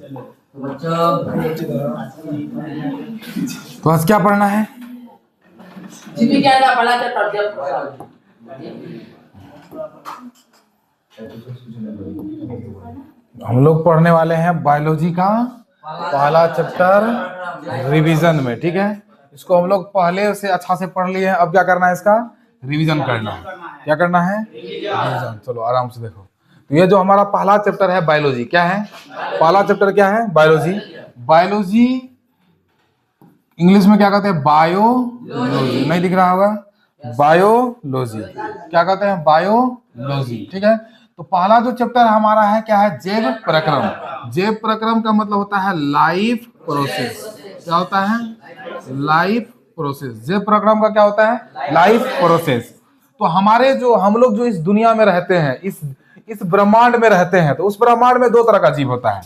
तो आज क्या पढ़ना है? हम लोग पढ़ने वाले हैं बायोलॉजी का पहला चैप्टर रिवीजन में, ठीक है। इसको हम लोग पहले से अच्छा से पढ़ लिए हैं, अब क्या करना है, इसका रिवीजन करना है। क्या करना है? रिवीजन। चलो आराम से देखो। तो ये जो हमारा पहला चैप्टर है बायोलॉजी, क्या है पहला चैप्टर? क्या है? बायोलॉजी। बायोलॉजी इंग्लिश में क्या कहते हैं? बायोलॉजी। नहीं दिख रहा होगा? बायोलॉजी क्या कहते हैं? बायोलॉजी, ठीक है। तो पहला जो चैप्टर हमारा है क्या है? जैव प्रक्रम। जैव प्रक्रम का मतलब होता है लाइफ प्रोसेस। क्या होता है? Life process. जैव प्रक्रम का क्या होता है? Life process. तो हमारे जो हम लोग जो इस दुनिया में रहते हैं, इस ब्रह्मांड में रहते हैं, तो उस ब्रह्मांड में दो तरह का जीव होता है।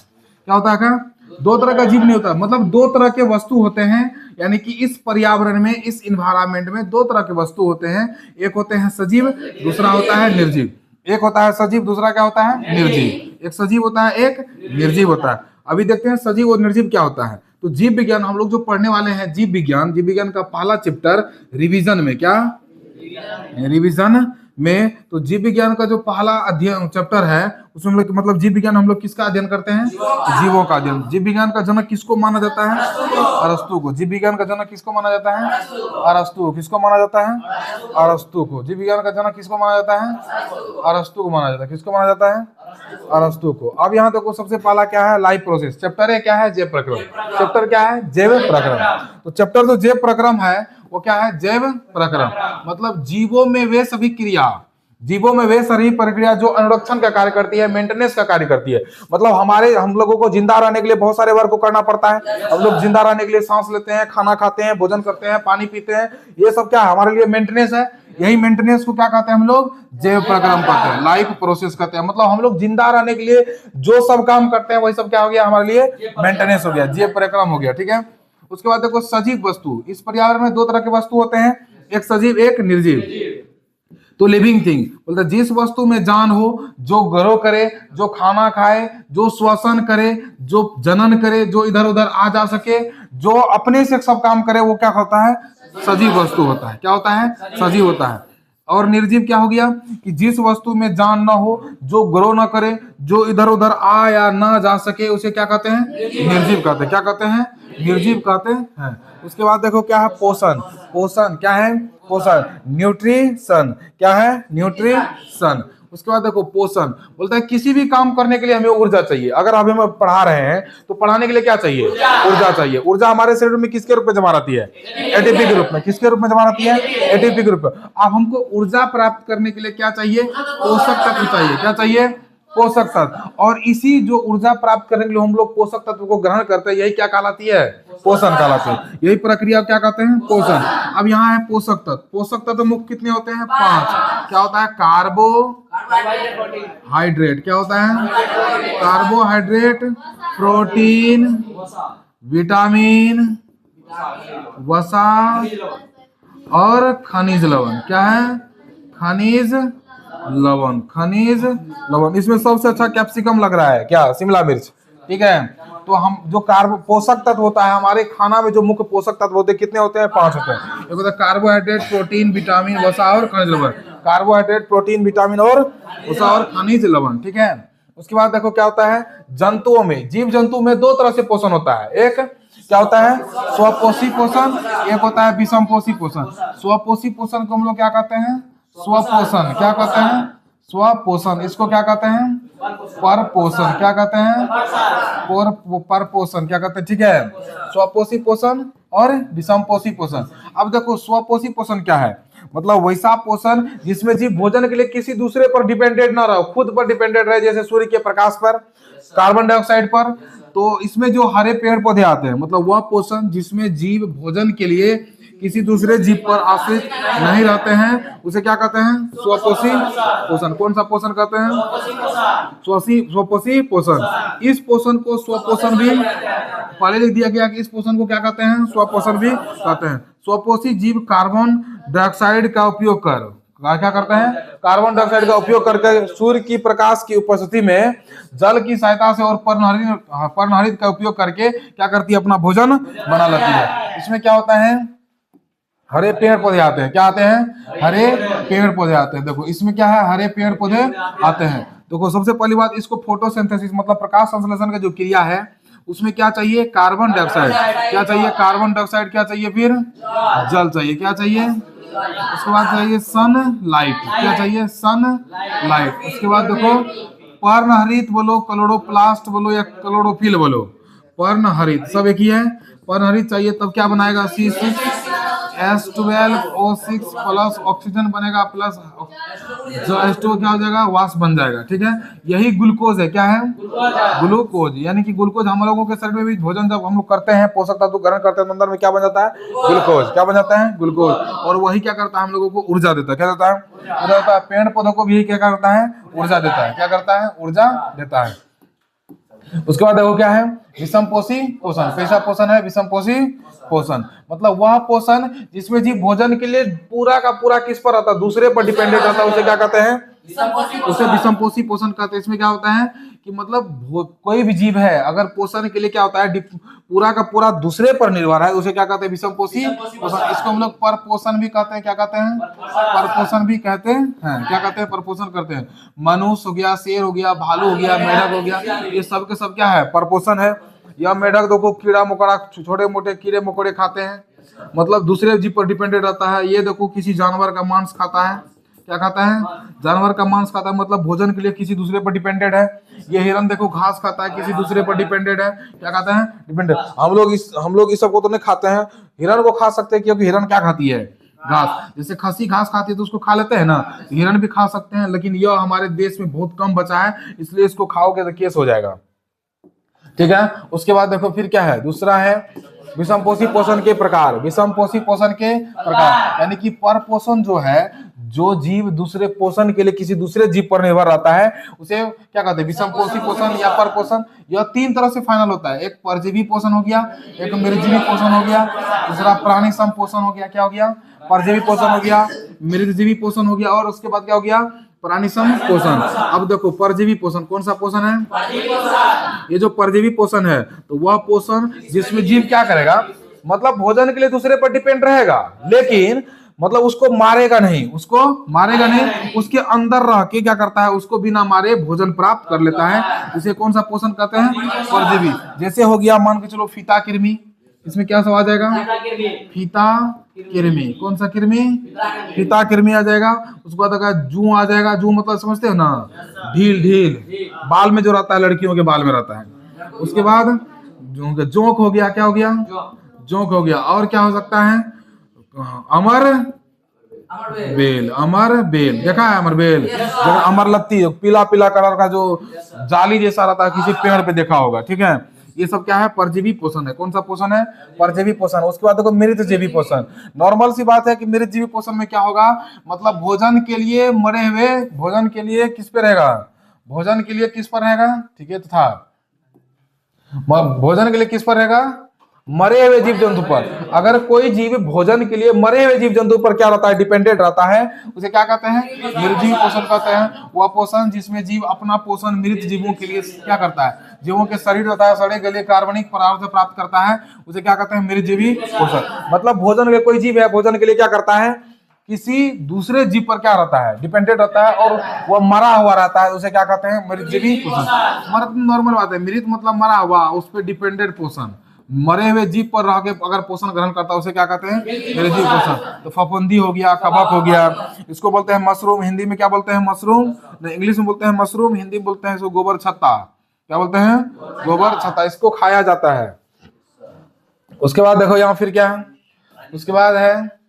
क्या होता है? क्या दो तरह का जीव नहीं होता, मतलब दो तरह के वस्तु होते हैं। यानी कि इस पर्यावरण में, इस इन्वायरमेंट में दो तरह के वस्तु होते हैं। एक होते हैं सजीव, दूसरा होता है निर्जीव। एक होता है सजीव, दूसरा क्या होता है? निर्जीव। एक सजीव होता है, एक निर्जीव होता है। अभी देखते हैं सजीव और निर्जीव क्या होता है। तो जीव विज्ञान हम लोग जो पढ़ने वाले हैं, जीव विज्ञान। जीव विज्ञान का पहला चैप्टर रिवीजन में, क्या रिवीजन में। तो जीव विज्ञान का जो पहला अध्ययन चैप्टर है, उसमें हम लोग मतलब जीव विज्ञान हम लोग किसका अध्ययन करते हैं? जीवों का अध्ययन। जीव विज्ञान का जनक किसको माना जाता है? अरस्तु को। जीव विज्ञान का जनक किसको माना जाता है? अरस्तु। किसको माना जाता है? अरस्तु को। जीव विज्ञान का जनक किसको माना जाता है? अरस्तु को माना जाता है। किसको माना जाता है? अरस्तु को। अब यहाँ देखो, सबसे पहला क्या है? Life process. चैप्टर है क्या है? जैव प्रक्रम। चैप्टर क्या है? जैव प्रक्रम। तो चैप्टर जो जैव प्रक्रम है वो क्या है? जैव प्रक्रम। मतलब जीवों में वे सभी क्रिया, जीवों में वे सभी प्रक्रिया जो अनुरक्षण का कार्य करती है, मेंटेनेंस का कार्य करती है। मतलब हम लोगों को जिंदा रहने के लिए बहुत सारे वर्क को करना पड़ता है। हम लोग जिंदा रहने के लिए सांस लेते हैं, खाना खाते हैं, भोजन करते हैं, पानी पीते हैं। ये सब क्या है? हमारे लिए मेंटेनेंस है। यही मेंटेनेंस को क्या कहते हैं हम लोग? जैव प्रक्रम कहते हैं, लाइफ प्रोसेस कहते हैं। मतलब हम लोग जिंदा रहने के लिए जो सब काम करते हैं वही सब क्या हो गया? हमारे लिए मेंटेनेंस हो गया, जैव प्रक्रम हो गया, ठीक है। उसके बाद देखो सजीव वस्तु। इस पर्यावरण में दो तरह के वस्तु होते हैं, एक सजीव, एक निर्जीव। तो लिविंग थिंग बोलते जिस वस्तु में जान हो, जो ग्रो करे, जो खाना खाए, जो श्वसन करे, जो जनन करे, जो इधर उधर आ जा सके, जो अपने से सब काम करे, वो क्या होता है? सजीव वस्तु होता है। क्या होता है? सजीव होता है। और निर्जीव क्या हो गया? कि जिस वस्तु में जान ना हो, जो ग्रो ना करे, जो इधर उधर आ या ना जा सके, उसे क्या कहते हैं? निर्जीव कहते हैं। क्या कहते हैं? निर्जीव कहते हैं। उसके बाद देखो क्या है? पोषण। पोषण क्या है? पोषण। न्यूट्रिशन। क्या है? न्यूट्रिशन। उसके बाद देखो पोषण बोलता है किसी भी काम करने के लिए हमें ऊर्जा चाहिए। अगर अभी हम पढ़ा रहे हैं तो पढ़ाने के लिए क्या चाहिए? ऊर्जा चाहिए। ऊर्जा हमारे शरीर में किसके रूप में जमा रहती है? एटीपी के रूप में। किसके रूप में जमा रहती है? एटीपी के रूप में। अब हमको ऊर्जा प्राप्त करने के लिए क्या चाहिए? पोषक तत्व चाहिए। क्या चाहिए? पोषक तत्व। और इसी जो ऊर्जा प्राप्त करने के लिए हम लोग पोषक तत्व को ग्रहण करते हैं, यही क्या कहलाती है? पोषण कहलाती है। यही प्रक्रिया क्या कहते हैं? पोषण। अब यहाँ है पोषक तत्व। पोषक तत्व मुख्य कितने होते हैं? 5। क्या होता है? कार्बोहाइड्रेट। क्या होता है? कार्बोहाइड्रेट, प्रोटीन, विटामिन, वसा और खनिज लवण। क्या है? खनिज लवण। खनिज लवण। इसमें सबसे अच्छा कैप्सिकम लग रहा है, क्या? शिमला मिर्च, ठीक है। तो हम जो पोषक तत्व होता है हमारे खाना में, जो मुख्य पोषक तत्व होते हैं कितने होते हैं? 5 होते हैं। एक होता है कार्बोहाइड्रेट, प्रोटीन, विटामिन, वसा और खनिज लवण। कार्बोहाइड्रेट, प्रोटीन, विटामिन और वसा और खनिज लवण, ठीक है। उसके बाद देखो क्या होता है? जंतुओं में, जीव जंतु में दो तरह से पोषण होता है। एक क्या होता है? स्वपोषी पोषण। एक होता है विषमपोषी पोषण। स्वपोषी पोषण को हम लोग क्या कहते हैं? स्वपोषण। क्या कहते हैं? स्वपोषण। इसको क्या कहते हैं? परपोषण। क्या कहते हैं? परपोषण। क्या कहते हैं? ठीक है। स्वपोषी पोषण और विषमपोषी पोषण। अब देखो स्वपोषी पोषण क्या है? मतलब वैसा पोषण जिसमें जीव भोजन के लिए किसी दूसरे पर डिपेंडेंट ना रहो, खुद पर डिपेंडेंट रहे, जैसे सूर्य के प्रकाश पर, कार्बन डाइऑक्साइड पर। तो इसमें जो हरे पेड़ पौधे आते हैं, मतलब वह पोषण जिसमें जीव भोजन के लिए किसी दूसरे जीव पर आश्रित नहीं रहते हैं, उसे क्या कहते हैं? स्वपोषी पोषण। कौन सा पोषण कहते हैं? स्वपोषी पोषण। इस पोषण को स्वपोषण भी पहले लिख दिया गया कि इस पोषण को क्या कहते हैं? स्वपोषण भी कहते हैं। स्वपोषी जीव कार्बन डाइऑक्साइड का उपयोग कर क्या करते हैं, कार्बन डाइऑक्साइड का उपयोग करके सूर्य की प्रकाश की उपस्थिति में जल की सहायता से और पर्णहरित का उपयोग करके क्या करती है, अपना भोजन बना लेती है। इसमें क्या होता है, हरे पेड़ पौधे आते हैं। क्या आते हैं, हरे पेड़ पौधे आते हैं। देखो इसमें क्या है, हरे पेड़ पौधे आते हैं। देखो सबसे पहली बात, इसको फोटोसिंथेसिस मतलब प्रकाश संश्लेषण की जो क्रिया है उसमें क्या चाहिए, कार्बन डाइऑक्साइड। क्या चाहिए, कार्बन डाइऑक्साइड। क्या चाहिए, फिर जल चाहिए। क्या चाहिए, उसके बाद चाहिए सन लाइट। क्या चाहिए, सन लाइट। उसके बाद देखो पर्णहरित बोलो, क्लोरोप्लास्ट बोलो या क्लोरोफिल बोलो, पर्णहरित सब एक ही है। पर्णहरित चाहिए तब क्या बनाएगा, C6H12O6 प्लस ऑक्सीजन बनेगा प्लस जो H2 क्या हो जाएगा, वाष्प बन जाएगा। ठीक है, यही ग्लूकोज है। क्या है, ग्लूकोज। यानी कि ग्लूकोज हम लोगों के शरीर में भी भोजन जब हम लोग करते हैं, पोषक तत्व ग्रहण करते हैं, तो अंदर में क्या बन जाता है, ग्लूकोज। क्या बन जाता है, ग्लूकोज। और वही क्या करता है, हम लोगों को ऊर्जा देता है। क्या देता है, ऊर्जा देता है। पेड़ पौधों को भी क्या करता है, ऊर्जा देता है। क्या करता है, ऊर्जा देता है। उसके बाद देखो क्या है, विषमपोषी पोषण। कैसा पोषण है, विषमपोषी पोषण। मतलब वह पोषण जिसमें जीव भोजन के लिए पूरा का पूरा किस पर रहता है, दूसरे पर डिपेंडेंट रहता है, उसे क्या कहते हैं, उसे विषमपोषी पोषण कहते हैं। इसमें क्या होता है कि मतलब कोई भी जीव है अगर पोषण के लिए क्या होता है, पूरा का पूरा दूसरे पर निर्भर है, उसे क्या कहते हैं, विषमपोषी पोषण। इसको हम लोग परपोषण भी कहते हैं। क्या कहते हैं, परपोषण भी कहते हैं। क्या कहते हैं, परपोषण करते हैं। मनुष्य हो गया, शेर हो गया, भालू हो गया, मेढक हो गया, ये सब के सब क्या है, परपोषण है। या मेढक देखो कीड़ा मकोड़ा, छोटे मोटे कीड़े मकोड़े खाते हैं, मतलब दूसरे जीव पर डिपेंडेंट रहता है। ये देखो किसी जानवर का मांस खाता है। क्या खाता है, जानवर का मांस खाता है, मतलब भोजन के लिए किसी दूसरे पर डिपेंडेंट है। ये हिरन देखो घास खाता है, किसी दूसरे पर डिपेंडेंट है। क्या खाता है, डिपेंडेंट। हम लोग इस सब को तो नहीं खाते हैं, हिरन को खा सकते हैं, क्योंकि हिरन क्या खाती है, घास। जैसे खसी घास खाती है तो उसको खा लेते हैं ना, हिरन भी खा सकते हैं। लेकिन यह हमारे देश में बहुत कम बचा है, इसलिए इसको खाओगे तो केस हो जाएगा। ठीक है, उसके बाद देखो फिर क्या है, दूसरा है विषमपोषी पोषण के प्रकार। विषमपोषी पोषण के प्रकार यानी कि परपोषण जो है, जो जीव दूसरे पोषण के लिए किसी दूसरे जीव पर निर्भर रहता है, उसे क्या कहते हैं, विषमपोषी पोषण या परपोषण। यह तीन तरह से फाइनल होता है, एक परजीवी पोषण हो गया, एक मृतजीवी पोषण हो गया, दूसरा प्राणी सम पोषण हो गया। क्या हो गया, परजीवी पोषण हो गया, मृतजीवी पोषण हो गया, और उसके बाद क्या हो गया, प्राणी सम पोषण। अब देखो परजीवी पोषण कौन सा पोषण है, ये जो परजीवी पोषण है, तो वह पोषण जिसमें जीव क्या करेगा, मतलब भोजन के लिए दूसरे पर डिपेंड रहेगा, लेकिन मतलब उसको मारेगा नहीं, उसको मारेगा नहीं, उसके अंदर रह के क्या करता है, उसको बिना मारे भोजन प्राप्त कर लेता है। इसे कौन सा पोषण कहते हैं, परजीवी। जैसे हो गया मान के चलो फीता कृमि, इसमें क्या सब आ जाएगा, फीता कृमि। कौन सा कृमि, फीता कृमि आ जाएगा। उसके बाद अगर जू आ जाएगा, जू मतलब समझते हो ना, ढील ढील बाल में जो रहता है, लड़कियों के बाल में रहता है। उसके बाद जोंक हो गया। क्या हो गया, जोंक हो गया। और क्या हो सकता है, अमर बेल। अमर बेल देखा है, अमर बेल, अमर लत्ती, पीला पीला कलर का जो जाली जैसा रहता है, किसी पेड़ पे देखा होगा। ठीक है, ये सब क्या है, परजीवी पोषण है। कौन सा पोषण है, परजीवी पोषण। उसके बाद देखो मृतजीवी पोषण। नॉर्मल सी बात है कि मृतजीवी पोषण में क्या होगा, मतलब भोजन के लिए मरे हुए, भोजन के लिए किस पे रहेगा, भोजन के लिए किस पर रहेगा, ठीक है, तथा भोजन के लिए किस पर रहेगा, मरे हुए जीव जंतु पर। अगर कोई जीव भोजन के लिए मरे हुए जीव जंतु पर क्या रहता है, डिपेंडेंट रहता है, उसे क्या कहते हैं, निर्जीव पोषण कहते हैं। वह पोषण जिसमें जीव अपना पोषण मृत जीवों के लिए क्या करता है, जीवों के शरीर रहता है, सड़े गले कार्बनिक पदार्थ प्राप्त करता है, उसे क्या कहते हैं, मृतजीवी पोषण। मतलब भोजन के कोई जीव है, भोजन के लिए क्या करता है, किसी दूसरे जीव पर क्या रहता है, डिपेंडेंट रहता है, और वह मरा हुआ रहता है, उसे क्या कहते हैं, मृतजीवी पोषण। मृत नॉर्मल बात है, मृत मतलब मरा हुआ, उस पर डिपेंडेंट पोषण। मरे हुए जीव पर रह के अगर पोषण ग्रहण करता है, उसे क्या कहते हैं, मृतजीवी पोषण। तो फफूंदी हो गया, कवक हो गया, इसको बोलते हैं मशरूम। हिंदी में क्या बोलते हैं, मशरूम। इंग्लिश में बोलते हैं मशरूम, हिंदी में बोलते हैं इसको गोबर छत्ता। क्या बोलते हैं, गोबर छत्ता। इसको खाया जाता है। उसके बाद देखो यहाँ फिर क्या है, उसके बाद है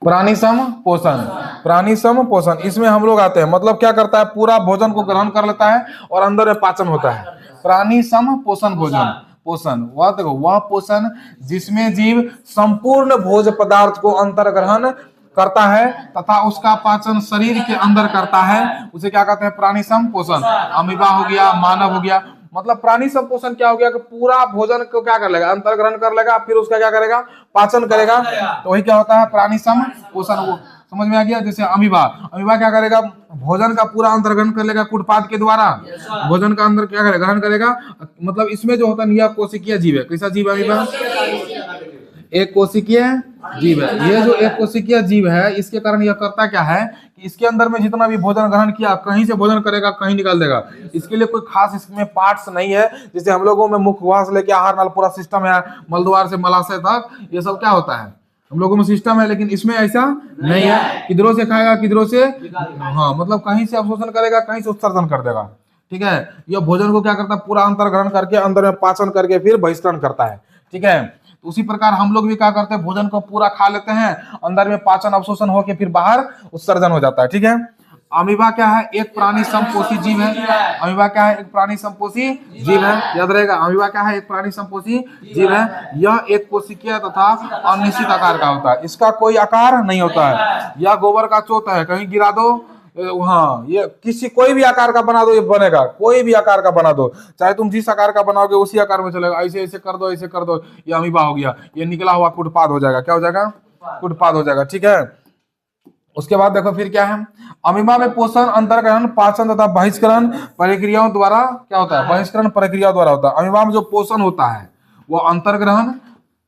प्राणी सम पोषण। प्राणी सम पोषण, इसमें हम लोग आते हैं, मतलब क्या करता है, पूरा भोजन को ग्रहण कर लेता है और अंदर में पाचन होता है। प्राणी सम पोषण भोजन पोषण, वह देखो वह पोषण जिसमें जीव संपूर्ण भोज पदार्थ को अंतर ग्रहण करता है तथा उसका पाचन शरीर के अंदर करता है, उसे क्या कहते हैं, प्राणी सम पोषण। अमीबा हो गया, मानव हो गया। मतलब प्राणी सम पोषण क्या हो गया कि पूरा भोजन को क्या कर लेगा, अंतर ग्रहण कर लेगा, फिर उसका क्या करेगा, पाचन करेगा, तो वही क्या होता है, प्राणी सम पोषण। वो समझ में आ गया। जैसे अमीबा, अमीबा क्या करेगा, भोजन का पूरा अंतर ग्रहण कर लेगा कुटपाद के द्वारा, भोजन का अंदर क्या करेगा, ग्रहण करेगा। मतलब इसमें जो होता है यह कोशिकीय जीव है। कैसा जीव है अमीबा, एक कोशिकीय जीव है। ये जो एक कोशिकीय जीव है, इसके कारण यह करता क्या है कि इसके अंदर में जितना भी भोजन ग्रहण किया, कहीं से भोजन करेगा कहीं निकाल देगा। इसके लिए कोई खास इसमें पार्ट्स नहीं है। जैसे हम लोगों में मुखवास से लेके आहार नाल पूरा सिस्टम है, मलद्वार से मलाशय तक ये सब क्या होता है, हम लोगों में सिस्टम है। लेकिन इसमें ऐसा नहीं है, किधरों से खाएगा किधरों से, हाँ मतलब कहीं से अवशोषण करेगा कहीं से उत्सर्जन कर देगा। ठीक है, यह भोजन को क्या करता है, पूरा अंतर ग्रहण करके अंदर में पाचन करके फिर बहिष्करण करता है। ठीक है, तो उसी प्रकार हम लोग भी क्या करते हैं, भोजन को पूरा खा लेते हैं, अंदर में पाचन अवशोषण होकर फिर बाहर उत्सर्जन हो जाता है। ठीक है, अमीबा क्या है, एक प्राणी समपोषी जीव है। अमीबा क्या है, एक प्राणी समपोषी जीव है, याद रहेगा। अमीबा क्या है, एक प्राणी समपोषी जीव है। यह एक कोशिकीय तथा अनिश्चित आकार का होता है, इसका कोई आकार नहीं होता है। यह गोबर का चोट है, कहीं गिरा दो, हाँ ये किसी कोई भी आकार का बना दो ये बनेगा, कोई भी आकार का बना दो, चाहे तुम जिस आकार का बनाओगे उसी आकार में चलेगा। ऐसे ऐसे कर दो, ऐसे कर दो, ये अमीबा हो गया, ये निकला हुआ कुटपाद हो जाएगा। क्या हो जाएगा, कुटपाद हो जाएगा। ठीक है, उसके बाद देखो फिर क्या है, अमीबा में पोषण, अंतर्ग्रहण, पाचन तथा बहिष्करण प्रक्रियाओं द्वारा क्या होता है, बहिष्करण प्रक्रिया द्वारा होता है। अमीबा में जो पोषण होता है वो अंतर्ग्रहण,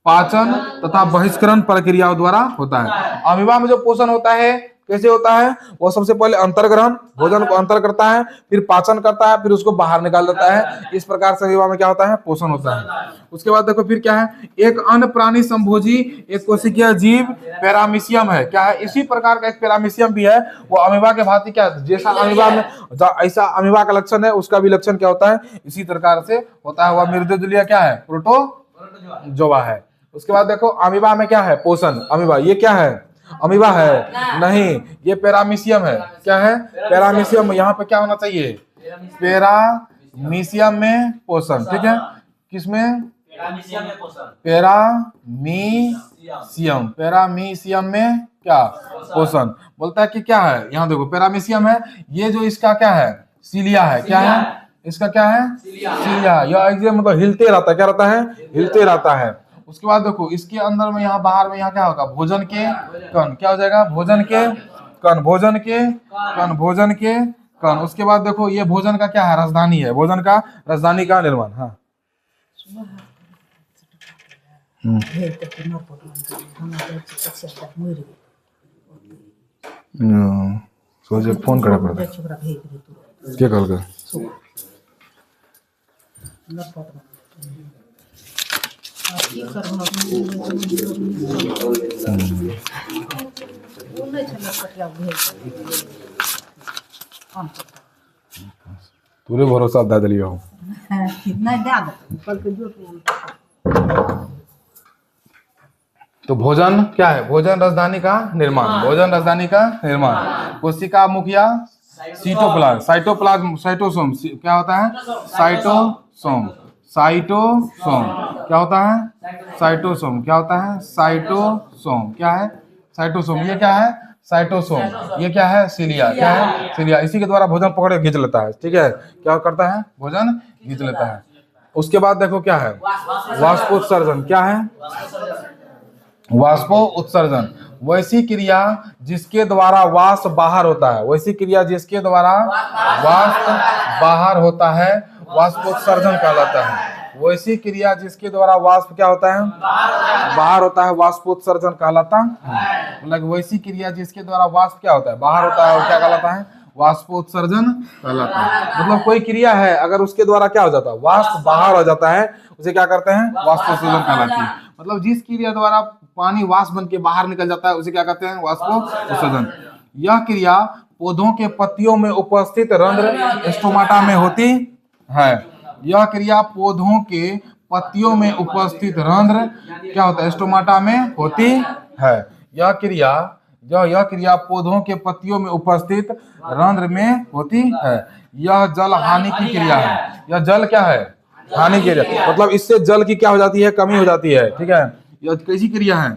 पाचन तथा बहिष्करण प्रक्रियाओं द्वारा होता है। अमीबा में जो पोषण होता है कैसे होता है, वो सबसे पहले अंतर्ग्रहण, भोजन को अंतर करता है, फिर पाचन करता है, फिर उसको बाहर निकाल देता है। इस प्रकार से अमीबा में क्या होता है, पोषण होता है। उसके बाद देखो फिर क्या है, एक अन्य प्राणी संभोजी एक कोशिकीय जीव पैरामीशियम है। क्या है, इसी प्रकार का एक पैरामीशियम भी है, वो अमीबा के भांति क्या है, जैसा अमीबा में ऐसा अमीबा का लक्षण है उसका भी लक्षण क्या होता है, इसी प्रकार से होता है। वह मृदुजलीय क्या है, प्रोटोजोआ है। उसके बाद देखो अमीबा में क्या है, पोषण, अमीबा ये क्या है, अमीबा है नहीं, ये पैरामीशियम है। क्या है, पैरामीशियम। यहाँ पे क्या होना चाहिए, पैरामीशियम में पोषण। ठीक है, किसमें, पैरामीशियम, पैरामीशियम में क्या, पोषण। बोलता है कि क्या है, यहाँ देखो पैरामीशियम है, ये जो इसका क्या है, सीलिया है। क्या है, इसका क्या है, सीलिया। यह मतलब हिलते रहता है, क्या रहता है, हिलते रहता है। उसके बाद देखो इसके अंदर में, यहाँ बाहर में, यहाँ क्या होगा, भोजन के कण, क्या हो जाएगा, भोजन के कण, भोजन के कण, भोजन के कण। उसके बाद देखो ये भोजन का क्या है, राजधानी है, भोजन का राजधानी का निर्माण। हाँ सोचे फोन करे पड़ता क्या कल का पूरे भरोसा दे दिलियो तो भोजन क्या है, भोजन राजधानी का निर्माण, भोजन राजधानी का निर्माण। कोशिका मुखिया साइटोप्लाज्म, साइटोप्लाज्म, साइटोसोम क्या होता है, साइटोसोम, साइटोसोम क्या होता है, साइटोसोम क्या होता है, साइटोसोम क्या है, साइटोसोम। ये क्या है, साइटोसोम। ये क्या है, सिलिया। क्या है, सिलिया। इसी के द्वारा भोजन पकड़ के खींच लेता है। ठीक है, क्या करता है, भोजन खींच लेता है। उसके बाद देखो क्या है, वाष्पोत्सर्जन। क्या है, वाष्पो उत्सर्जन, वैसी क्रिया जिसके द्वारा वाष्प बाहर होता है, वैसी क्रिया जिसके द्वारा वाष्प बाहर होता है वाष्पोत्सर्जन कहलाता है। वैसी क्रिया जिसके द्वारा वाष्प क्या होता है, बाहर होता है, वाष्पोत्सर्जन कहलाता है। मतलब वैसी क्रिया जिसके द्वारा वाष्प क्या होता है, बाहर होता है, और क्या कहलाता है, वाष्पोत्सर्जन कहलाता है। मतलब कोई क्रिया है अगर उसके द्वारा क्या हो जाता है, वाष्प बाहर हो जाता है, उसे क्या करते हैं, वाष्पोत्सर्जन कहलाती है। मतलब जिस क्रिया द्वारा पानी वाष्प बन के बाहर निकल जाता है उसे क्या कहते हैं, वाष्पोत्सर्जन। यह क्रिया पौधों के पत्तियों में उपस्थित रंध्र स्टोमाटा में होती है। यह क्रिया पौधों के पत्तियों में उपस्थित रंध्र क्या होता है, स्टोमाटा में होती है। यह क्रिया पौधों के पत्तियों में उपस्थित रंध्र में होती है। यह जल हानि की क्रिया है। यह जल क्या है, हानि की क्रिया, मतलब इससे जल की क्या हो जाती है, कमी हो जाती है। ठीक है, यह कैसी क्रिया है,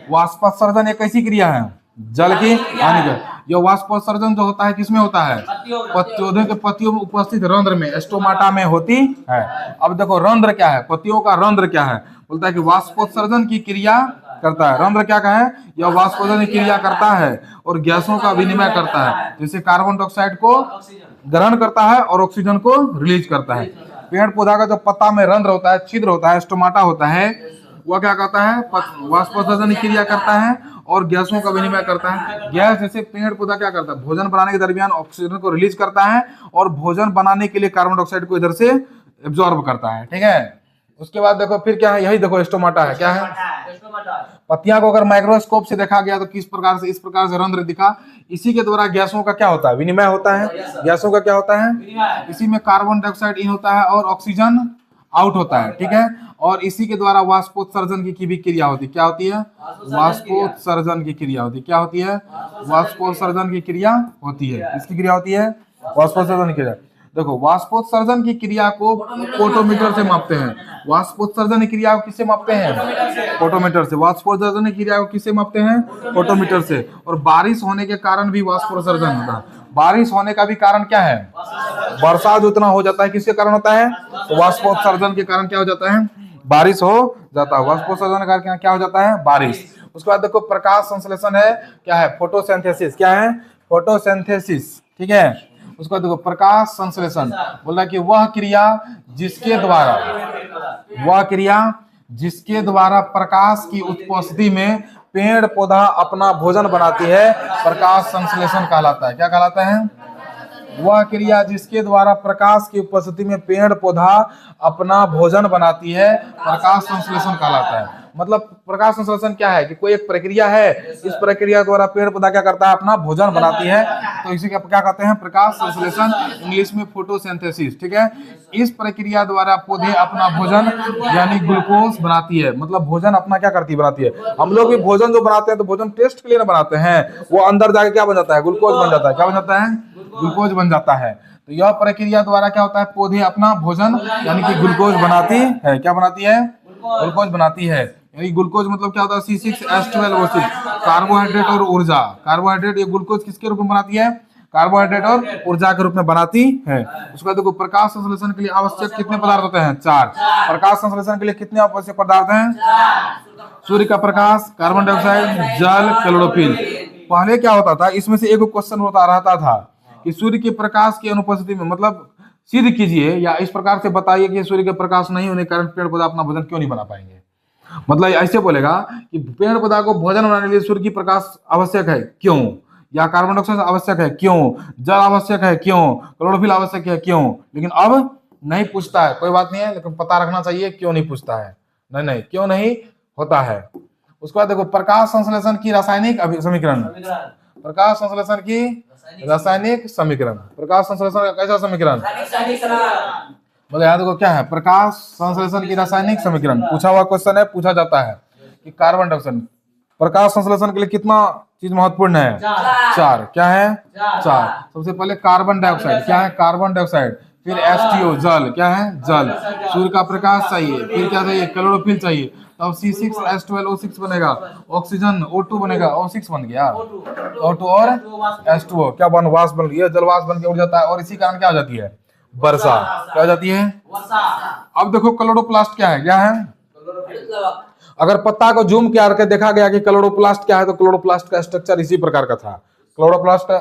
वाष्पोत्सर्जन एक कैसी क्रिया है, जल की हानि की। यह वाष्पोत्सर्जन जो होता है किसमें होता है, पौधे के पत्तियों में उपस्थित रंध्र में, स्टोमाटा में होती है। अब देखो रंध्र क्या है, पत्तियों का रंध्र क्या है, बोलता है कि वाष्पोत्सर्जन की क्रिया करता है। रंध्र क्या है, यह वाष्पोत्सर्जन क्रिया करता है और गैसों का विनिमय करता है, जैसे कार्बन डाइऑक्साइड को ग्रहण करता है और ऑक्सीजन को रिलीज करता है। पेड़ पौधा का जो पत्ता में रंध्र होता है, छिद्र होता है, स्टोमाटा होता है, वह क्या करता है, वाष्पोत्सर्जन क्रिया करता है और गैसों का विनिमय करता है। गैस जैसे पेड़ पौधा क्या करता है, भोजन बनाने के दरमियान ऑक्सीजन को रिलीज करता है और भोजन बनाने के लिए कार्बन डाइऑक्साइड को इधर से एब्जॉर्ब करता है, ठीक है। उसके बाद देखो फिर क्या है, यही देखो स्टोमाटा है, क्या है, पत्तियां को अगर माइक्रोस्कोप से देखा गया तो किस प्रकार से, इस प्रकार से रंध्र दिखा। इसी के द्वारा गैसों का क्या होता है, विनिमय होता है। गैसों का क्या होता है, इसी में कार्बन डाइऑक्साइड इन होता है और ऑक्सीजन आउट होता है, ठीक है। और इसी के द्वारा वाष्पोत्सर्जन की भी क्रिया होती है। क्या होती है, वाष्पोत्सर्जन की क्रिया होती है। क्या होती है, वाष्पोत्सर्जन की क्रिया होती है। किसकी क्रिया होती है, वाष्पोत्सर्जन की क्रिया। देखो वाष्पोत्सर्जन की क्रिया को फोटोमीटर से मापते हैं। वाष्पोत्सर्जन की क्रिया को किससे मापते हैं, फोटोमीटर से। वाष्पोत्सर्जन की क्रिया को किससे मापते हैं, फोटोमीटर से। और बारिश होने के कारण भी वाष्पोत्सर्जन होता है। बारिश होने का भी कारण क्या है, वर्षा जो इतना हो जाता है किसके कारण होता है, तो वाष्पोत्सर्जन के कारण क्या हो जाता है, बारिश हो जाता है। वाष्पोत्सर्जन के कारण क्या हो जाता है, बारिश। उसके बाद देखो प्रकाश संश्लेषण है, क्या है, फोटोसिंथेसिस। क्या है, फोटोसिंथेसिस, ठीक है। उसके बाद देखो प्रकाश संश्लेषण, बोला कि वह क्रिया जिसके द्वारा प्रकाश की उपस्थिति में पेड़ पौधा अपना भोजन बनाती है, प्रकाश संश्लेषण कहलाता है। क्या कहलाता है, वह क्रिया जिसके द्वारा प्रकाश की उपस्थिति में पेड़ पौधा अपना भोजन बनाती है, प्रकाश संश्लेषण कहलाता है। मतलब प्रकाश संश्लेषण क्या है कि कोई एक प्रक्रिया है, इस प्रक्रिया द्वारा पेड़ पौधा क्या करता है, अपना भोजन बनाती है, तो इसी का क्या कहते हैं, प्रकाश संश्लेषण, इंग्लिश में फोटोसिंथेसिस, ठीक है। इस प्रक्रिया द्वारा पौधे अपना भोजन यानी ग्लूकोज बनाती है। मतलब भोजन अपना क्या करती है, बनाती है। हम लोग भी भोजन जो बनाते हैं तो भोजन टेस्ट के लिए ना बनाते हैं, वो अंदर जाके क्या बन जाता है, ग्लूकोज बन जाता है। क्या बन जाता है, ग्लूकोज बन जाता है। तो यह प्रक्रिया द्वारा क्या होता है, पौधे अपना भोजन यानी कि ग्लूकोज बनाती है। क्या बनाती है, ग्लूकोज बनाती है। यानी ग्लूकोज मतलब क्या होता है, C6H12O6, कार्बोहाइड्रेट और ऊर्जा। कार्बोहाइड्रेट ये ग्लूकोज किसके रूप में बनाती है, कार्बोहाइड्रेट और ऊर्जा के रूप में बनाती है। उसके बाद देखो प्रकाश संश्लेषण के लिए आवश्यक कितने पदार्थ होते हैं, 4। प्रकाश संश्लेषण के लिए कितने आवश्यक पदार्थ हैं, सूर्य का प्रकाश, कार्बन डाइऑक्साइड, जल, क्लोरोफिल। पहले क्या होता था, इसमें से एक क्वेश्चन होता रहता था कि सूर्य के प्रकाश की अनुपस्थिति में, मतलब सिद्ध कीजिए या इस प्रकार से बताइए कि सूर्य के प्रकाश नहीं होने के कारण पेड़ पौधा अपना भोजन क्यों नहीं बना पाएंगे। मतलब ऐसे बोलेगा कि पेड़ पौधा को भोजन बनाने के लिए सूर्य की प्रकाश आवश्यक है, क्यों, या कार्बन डाइऑक्साइड आवश्यक है, क्यों, जल आवश्यक है, क्यों, क्लोरोफिल आवश्यक है, क्यों। लेकिन अब नहीं पूछता है, कोई बात नहीं है, लेकिन पता रखना चाहिए क्यों नहीं पूछता है। नहीं, क्यों नहीं होता है। उसके बाद देखो प्रकाश संश्लेषण की रासायनिक समीकरण, प्रकाश संश्लेषण की रासायनिक समीकरण। प्रकाश संश्लेषण का कैसा समीकरण, बोले याद देखो क्या है, प्रकाश संश्लेषण की रासायनिक समीकरण। पूछा हुआ क्वेश्चन है, पूछा जाता है कि कार्बन डाइऑक्साइड, प्रकाश संश्लेषण के लिए कितना चीज महत्वपूर्ण है, 4। क्या है, 4। सबसे पहले कार्बन डाइऑक्साइड, क्या है, कार्बन डाइऑक्साइड। फिर H2O, जल, क्या है, जल। सूर्य का प्रकाश चाहिए, फिर क्या चाहिए, क्लोरोफिल चाहिए, तब C6H12O6 बनेगा। ऑक्सीजन O2 बनेगा, O6 बन गया, O2 और H2O क्या बन, वाष्प बन गया, जलवाष्प बन के उड़ जाता है और इसी कारण क्या हो जाती है, वर्षा। क्या हो जाती है, अब देखो क्लोरोप्लास्ट क्या है, क्या है, अगर पत्ता को जूम करके देखा गया कि क्लोरोप्लास्ट क्या है, तो क्लोरोप्लास्ट का स्ट्रक्चर इसी प्रकार का था। क्लोरोप्लास्ट का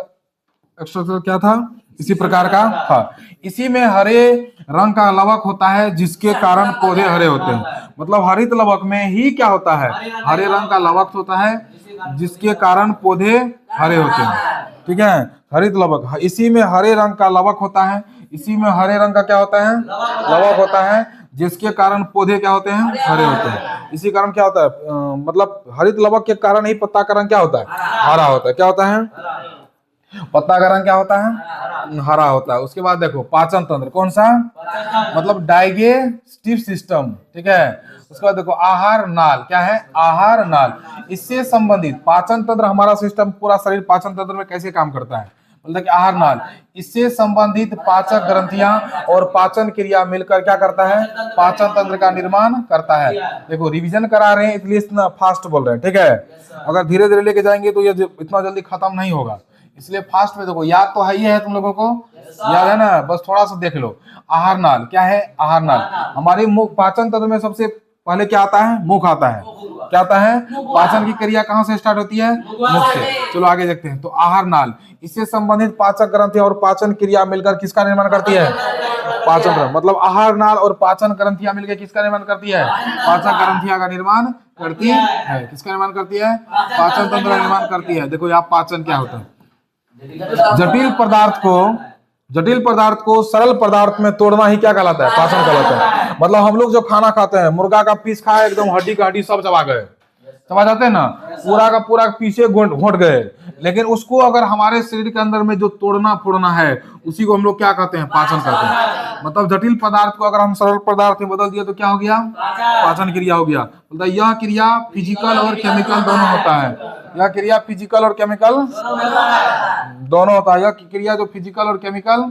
स्ट्रक्चर क्या था, इसी प्रकार का था। इसी में हरे रंग का लवक होता है जिसके कारण पौधे हरे होते हैं। मतलब हरित लवक में ही क्या होता है, हरे रंग का लवक होता है जिसके कारण पौधे हरे होते हैं, ठीक है। हरित लवक, इसी में हरे रंग का लवक होता है, इसी में हरे रंग का क्या होता है, लवक होता है, जिसके कारण पौधे क्या होते हैं, हरे होते हैं। इसी कारण क्या होता है, मतलब हरित लवक के कारण ही पत्ता का रंग क्या होता है, हरा होता है। क्या होता है, पत्ता का रंग क्या होता है, हरा होता है। उसके बाद देखो पाचन तंत्र, कौन सा, मतलब डाइजेस्टिव सिस्टम, ठीक है। उसके बाद देखो आहार नाल, क्या है, आहार नाल। इससे संबंधित पाचन तंत्र, हमारा सिस्टम पूरा शरीर पाचन तंत्र में कैसे काम करता है, मतलब कि आहार नाल, इससे संबंधित पाचक ग्रंथियां और पाचन क्रिया मिलकर क्या करता है, पाचन तंत्र का निर्माण करता है। देखो रिवीजन करा रहे हैं इसलिए इतना फास्ट बोल रहे हैं, ठीक है। अगर धीरे धीरे लेके जाएंगे तो ये इतना जल्दी खत्म नहीं होगा, इसलिए फास्ट में देखो। याद तो है ही है तुम लोगों को, याद है ना, बस थोड़ा सा देख लो। आहार नाल क्या है, आहार नाल हमारी मुख, पाचन तंत्र में सबसे पहले क्या आता है, मुख आता है। क्या होता है? पाचन की क्रिया कहाँ से स्टार्ट होती है? मुख से। चलो आगे देखते हैं। तो आहार नाल, इससे संबंधित पाचक ग्रंथि और पाचन क्रिया मिलकर किसका निर्माण करती है? पाचन ग्रंथि। मतलब आहार नाल और पाचन ग्रंथियां मिलकर किसका निर्माण करती है? पाचन ग्रंथियां का निर्माण करती है। किसका निर्माण करती है? पाचन तंत्र का निर्माण करती है। देखो यहाँ पाचन क्या होता है? जटिल पदार्थ को सरल पदार्थ में तोड़ना ही क्या कहलाता है? पाचन कहलाता है। मतलब हम लोग जो खाना खाते हैं, मुर्गा का पीस खाए, एकदम हड्डी का हड्डी सब चबा गए, चबा जाते हैं ना, पूरा का पूरा पीछे घोट गए, लेकिन उसको अगर हमारे शरीर के अंदर में जो तोड़ना फोड़ना है, उसी को हम लोग क्या कहते हैं? पाचन कहते हैं। मतलब जटिल पदार्थ को अगर हम सरल पदार्थ में बदल दिया तो क्या हो गया? पाचन क्रिया हो गया। मतलब यह क्रिया फिजिकल और केमिकल दोनों होता है। यह क्रिया फिजिकल और केमिकल दोनों होता है। यह क्रिया जो फिजिकल और केमिकल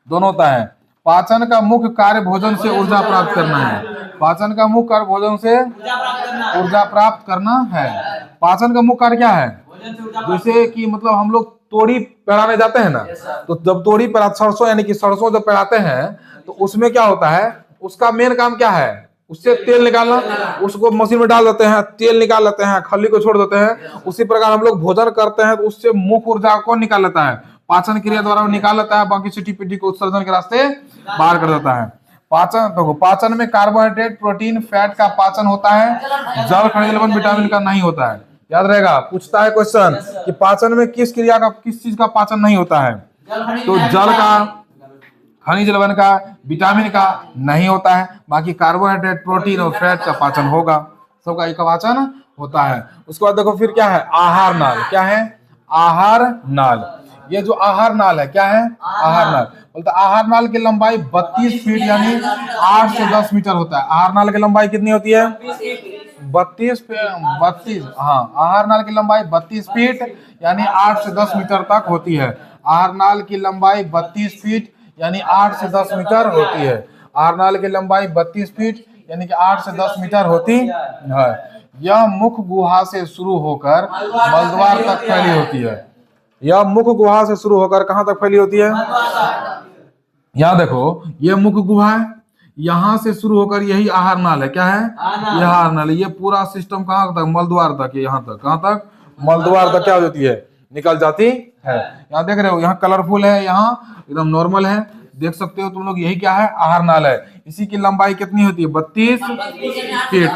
दोनों होता है। पाचन का मुख्य कार्य भोजन से ऊर्जा प्राप्त करना है। पाचन का मुख्य कार्य भोजन से ऊर्जा प्राप्त करना है। पाचन का मुख्य कार्य क्या है? जैसे कि मतलब हम लोग तोड़ी पेड़ाने जाते हैं ना, तो जब तोड़ी पेड़ा, सरसों यानी कि सरसों जब पेड़ाते हैं तो उसमें क्या होता है? उसका मेन काम क्या है? उससे तेल निकालना। उसको मशीन में डाल देते हैं, तेल निकाल लेते हैं, खल्ली को छोड़ देते हैं। उसी प्रकार हम लोग भोजन करते हैं तो उससे मुख्य ऊर्जा कौन निकाल लेता है? पाचन क्रिया द्वारा वो निकाल लेता है, बाकी सिटी पिटी को उत्सर्जन के रास्ते बाहर कर देता है। पाचन देखो, पाचन में कार्बोहाइड्रेट, प्रोटीन, फैट का पाचन होता है, जल, खनिज लवण, विटामिन का नहीं होता है। याद रहेगा, पूछता है क्वेश्चन कि पाचन में किस क्रिया का, किस चीज का पाचन नहीं होता है? तो जल का, खनिज लवण का, विटामिन का नहीं होता है। बाकी कार्बोहाइड्रेट, प्रोटीन और फैट का पाचन होगा, सबका एक पाचन होता है। उसके बाद देखो फिर क्या है? आहार नाल। क्या है? आहार नाल। ये जो आहार नाल है क्या है? आहार नाल। बोलते आहार नाल की लंबाई 32 फीट यानी 8 से 10 मीटर होता है। आहार नाल की लंबाई कितनी होती है? 32। हाँ, आहार नाल की लंबाई 32 फीट यानी 8 से 10 मीटर तक होती है। आहार नाल की लंबाई 32 फीट यानी 8 से 10 मीटर होती है। आहार नाल की लंबाई 32 फीट यानी कि 8 से 10 मीटर होती है। यह मुख गुहा से शुरू होकर मलद्वार तक फैली होती है। यह मुख गुहा से शुरू होकर कहां तक फैली होती है? यहाँ देखो, ये मुख गुहा है, यहाँ से शुरू होकर यही आहार नाल है। क्या है? यह आहार नाल है। ये पूरा सिस्टम कहाँ तक? मलद्वार तक। यहाँ तक, कहाँ तक? मलद्वार तक क्या हो जाती है? निकल जाती है। यहाँ देख रहे हो, यहाँ कलरफुल है, यहाँ एकदम नॉर्मल है, देख सकते हो तुम लोग। यही क्या है? आहार नाल है। इसी की लंबाई कितनी होती है? 32 फीट।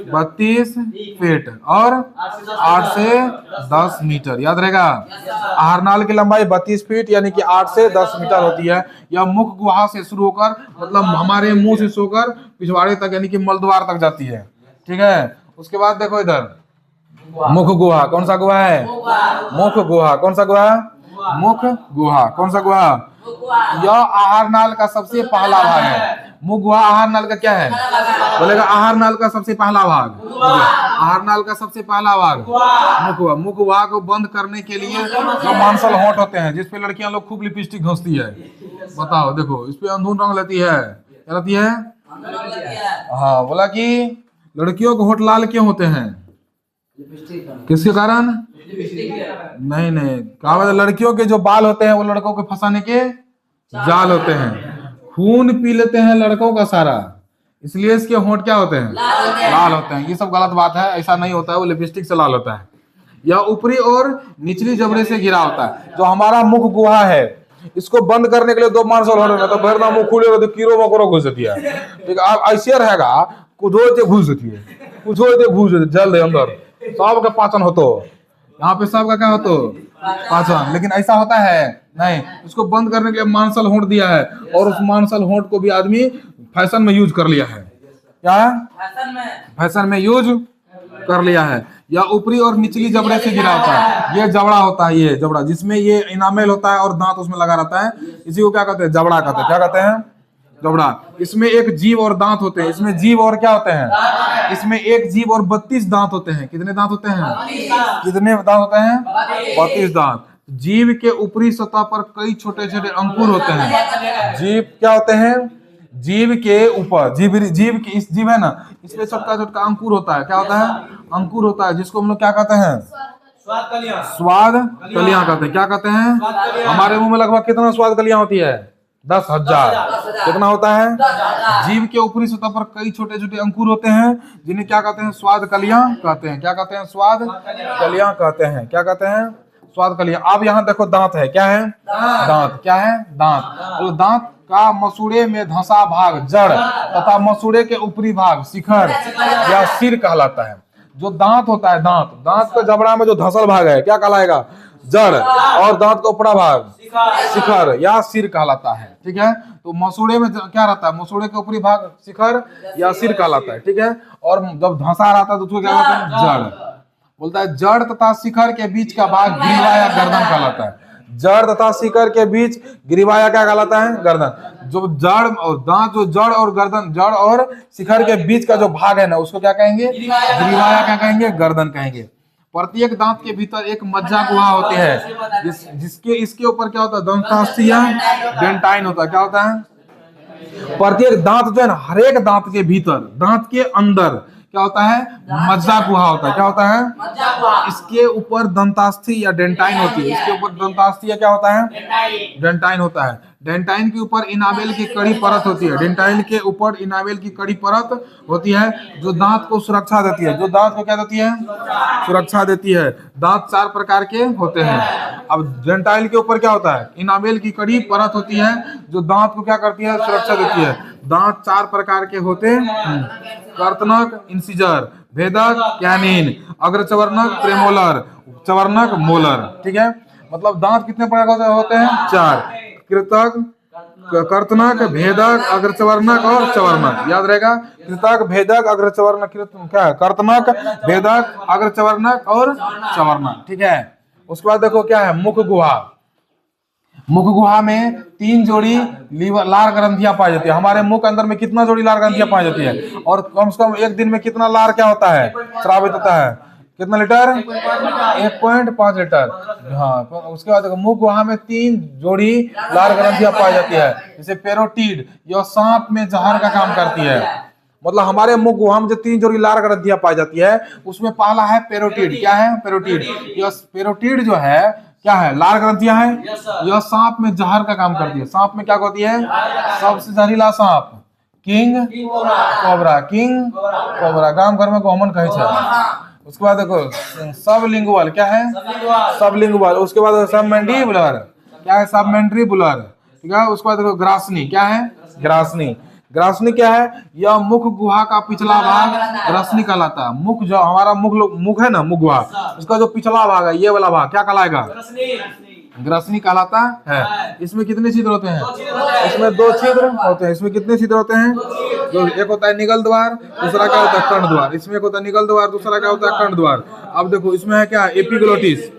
32 फीट और 8 से 10 मीटर। याद रहेगा, आहार नाल की लंबाई 32 फीट यानी कि 8 से 10 मीटर होती है। यह मुख गुहा से शुरू होकर, मतलब हमारे मुंह से सोकर पिछवाड़े तक यानी कि मलद्वार तक जाती है। ठीक है। उसके बाद देखो इधर, मुख गुहा। कौन सा गुहा है? मुख गुहा। कौन सा गुहा? मुख गुहा। कौन सा गुहा? यह आहार नाल का सबसे पहला भाग है। मुख गुहा आहार नाल का क्या है? बोलेगा आहार नाल का सबसे पहला भाग। आहार नाल का सबसे पहला भाग मुख गुहा। मुख गुहा को बंद करने के लिए जो मांसल होंठ होते हैं, जिसपे लड़कियां लोग खूब लिपस्टिक घोंसती है, बताओ, देखो इस पे अंधुन रंग लेती है। क्या लेती है? हाँ, बोला कि लड़कियों के होंठ लाल क्यों होते हैं? किसके कारण? नहीं, कहा लड़कियों के जो बाल होते हैं वो लड़कों को फंसाने के जाल होते हैं। खून पी लेते हैं लड़कों का सारा, इसलिए इसके होंठ क्या होते हैं? लाल होते हैं। ये सब गलत बात है, ऐसा नहीं होता है। वो लिपस्टिक से लाल होता है। यह ऊपरी और निचली जबड़े से घिरा होता है। जो हमारा मुख गुहा है, इसको बंद करने के लिए दो मांसल होने में, तो भरना मुंह खुले तो कीड़ो मकोड़ो घुस जाती है। ठीक है, आप ऐसे रहेगा, कुछ घुस जाती है, कुछ घुस जाती जल्द अंदर। सबका पाचन होतो, यहाँ पे सबका क्या होतो? पाचन। लेकिन ऐसा होता है नहीं। इसको बंद करने के लिए मांसल होंठ दिया है, और उस मांसल होंठ को भी आदमी फैशन में यूज कर लिया है। क्या? फैशन में यूज कर लिया है। या ऊपरी और निचली जबड़े से घिरा होता है। ये जबड़ा होता है, ये जबड़ा जिसमें ये इनामेल होता है और दांत उसमें लगा रहता है, इसी को क्या कहते हैं? जबड़ा कहते हैं। क्या कहते हैं? जबड़ा। इसमें एक जीभ और दांत होते हैं। इसमें जीभ और क्या होते हैं? इसमें एक जीभ और 32 दांत होते हैं। कितने दांत होते हैं? कितने दांत होते हैं? 32 दांत। जीभ के ऊपरी सतह पर कई छोटे छोटे अंकुर होते हैं। जीभ क्या होते हैं? जीभ के ऊपर, जीभ की इस जीभ है ना, इसमें छोटा छोटा अंकुर होता है। क्या होता है? अंकुर होता है, जिसको हम लोग क्या कहते हैं? स्वाद कलियां कहते हैं। क्या कहते हैं? हमारे मुंह में लगभग कितना स्वाद कलियां होती है? 10,000। कितना होता है? जीव के ऊपरी सतह पर कई छोटे छोटे अंकुर होते हैं जिन्हें क्या कहते हैं? स्वाद कलियां कहते हैं। क्या कहते हैं? स्वाद कलियां कहते हैं। क्या कहते हैं? स्वाद कलियां। अब यहाँ देखो दांत है, क्या है? दांत। क्या है? दांत। तो दांत का मसूड़े में धंसा भाग जड़ तथा मसूड़े के ऊपरी भाग शिखर या सिर कहलाता है। जो दांत होता है, दांत का जबड़ा में जो धंसल भाग है क्या कहलाएगा? जड़। और दांत का ऊपरा भाग शिखर या सिर कहलाता है। ठीक है, तो मसूड़े में क्या रहता है? मसूड़े के ऊपरी भाग शिखर या सिर कहलाता है। ठीक है, और जब धंसा रहता है तो उसको क्या कहते हैं? जड़। बोलता है जड़ तथा शिखर के बीच का भाग ग्रीवा या गर्दन कहलाता है। जड़ तथा शिखर के बीच ग्रीवा या क्या कहलाता है? गर्दन। जो जड़ और दांत, जो जड़ और गर्दन, जड़ और शिखर के बीच का जो भाग है ना, उसको क्या कहेंगे? ग्रीवा या क्या कहेंगे? गर्दन कहेंगे। प्रत्येक दांत के भीतर एक मज्जा गुहा होती है जिसके इसके ऊपर क्या होता है? दंतास्थि या डेंटाइन होता है। क्या होता है? प्रत्येक दांत जो है ना, हर एक दांत के भीतर, दांत के अंदर क्या होता है? मज्जा गुहा होता है। क्या होता है? इसके ऊपर दंतास्थि या डेंटाइन होती है। इसके ऊपर दंतास्थि या क्या होता है? डेंटाइन होता है। डेंटाइन के ऊपर इनामेल की कड़ी परत होती है। डेंटाइन के ऊपर इनामेल की कड़ी परत होती है जो दांत को सुरक्षा देती है। जो दांत को क्या देती है? सुरक्षा देती है। दांत 4 प्रकार के होते हैं। अब डेंटाइन के ऊपर क्या होता है? इनामेल की कड़ी परत होती है जो दांत को क्या करती है? सुरक्षा देती है। दांत 4 प्रकार के होते हैं। कर्तनक इंसिजर, भेदक कैनिन, अग्रचवर्णक प्रेमोलर, चवर्णक मोलर। ठीक है, मतलब दांत कितने प्रकार के होते हैं? 4। कृतक, कर्तनक, भेदक, अग्रचवर्णक और चवर्णक। याद रहेगा, कृतक, भेदक, अग्रचवर्णक, क्या है? कर्तनक, भेदक, अग्रचवर्णक और चवर्णक। ठीक है, उसके बाद देखो क्या है? मुख गुहा। मुख गुहा में 3 जोड़ी लार ग्रंथियां पाई जाती है। हमारे मुख अंदर में कितना जोड़ी लार ग्रंथियां पाई जाती है? और कम से कम एक दिन में कितना लार क्या होता है? स्रावित होता है? कितना लीटर? 1.5 लीटर। हाँ, उसके बाद देखो मुख गुहा में 3 जोड़ी लार ग्रंथियां पाई जाती है। जैसे पेरोटिड, यह सांप में जहर का काम करती है। मतलब हमारे मुख गुहा में जो 3 जोड़ी लार ग्रंथियां पाई जाती है उसमें पहला है पेरोटिड। क्या है? पेरोटिड। यह पेरोटिड जो है क्या है? लार ग्रंथियां हैं। यह सांप में जहर का काम करती है। सांप में क्या होती है? सबसे जहरीला सांप किंग कोबरा। किंग कोबरा गांव घर में कॉमन कहे छे। उसके बाद देखो सबलिंगुअल। क्या है? सबलिंगुअल। उसके बाद सबमैंडिबुलर। क्या है? सबमैंडिबुलर। ठीक है, उसके बाद देखो ग्रासनी। क्या है? ग्रासनी। ग्रासनी क्या है? यह मुख गुहा का पिछला भाग ग्रासनी कहलाता है। मुख जो हमारा मुख है ना, मुख गुहा, उसका जो पिछला भाग है, ये वाला भाग क्या कहलाएगा? ग्रासनी कहलाता है। इसमें कितने छिद्र होते हैं? इसमें 2 छिद्र होते हैं। इसमें कितने छिद्र होते हैं? जो एक होता है निगल द्वार, दूसरा क्या होता है? कर्ण द्वार। इसमें एक होता है निगल द्वार, दूसरा क्या होता है? कर्ण द्वार। अब देखो इसमें है क्या? एपिग्लोटिस।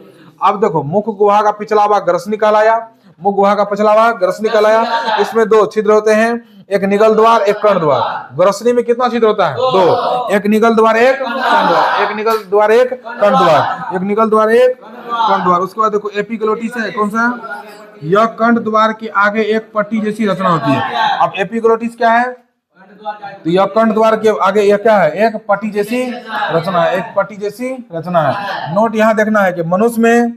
अब देखो मुख गुहा का पिछला भाग ग्रासनी कहलाया, मुख गुहा का पिछला भाग ग्रासनी कहलाया। इसमें 2 छिद्र होते हैं, एक निगल द्वार, एक कर्ण द्वार। ग्रासनी में कितना छिद्र होता है? 2। एक निगल द्वार, एक कर्ण द्वार। एक निगल द्वार, एक कर्ण द्वार। एक निगल द्वार, एक कर्ण द्वार। उसके बाद देखो एपिग्लोटिस है। कौन सा? यह कर्ण द्वार के आगे एक पट्टी जैसी रचना होती है। अब एपिग्लोटिस क्या है? तो यह कर्ण द्वार के आगे यह क्या है? एक पट्टी जैसी रचना है। एक पट्टी जैसी रचना है। नोट यहाँ देखना है कि मनुष्य में,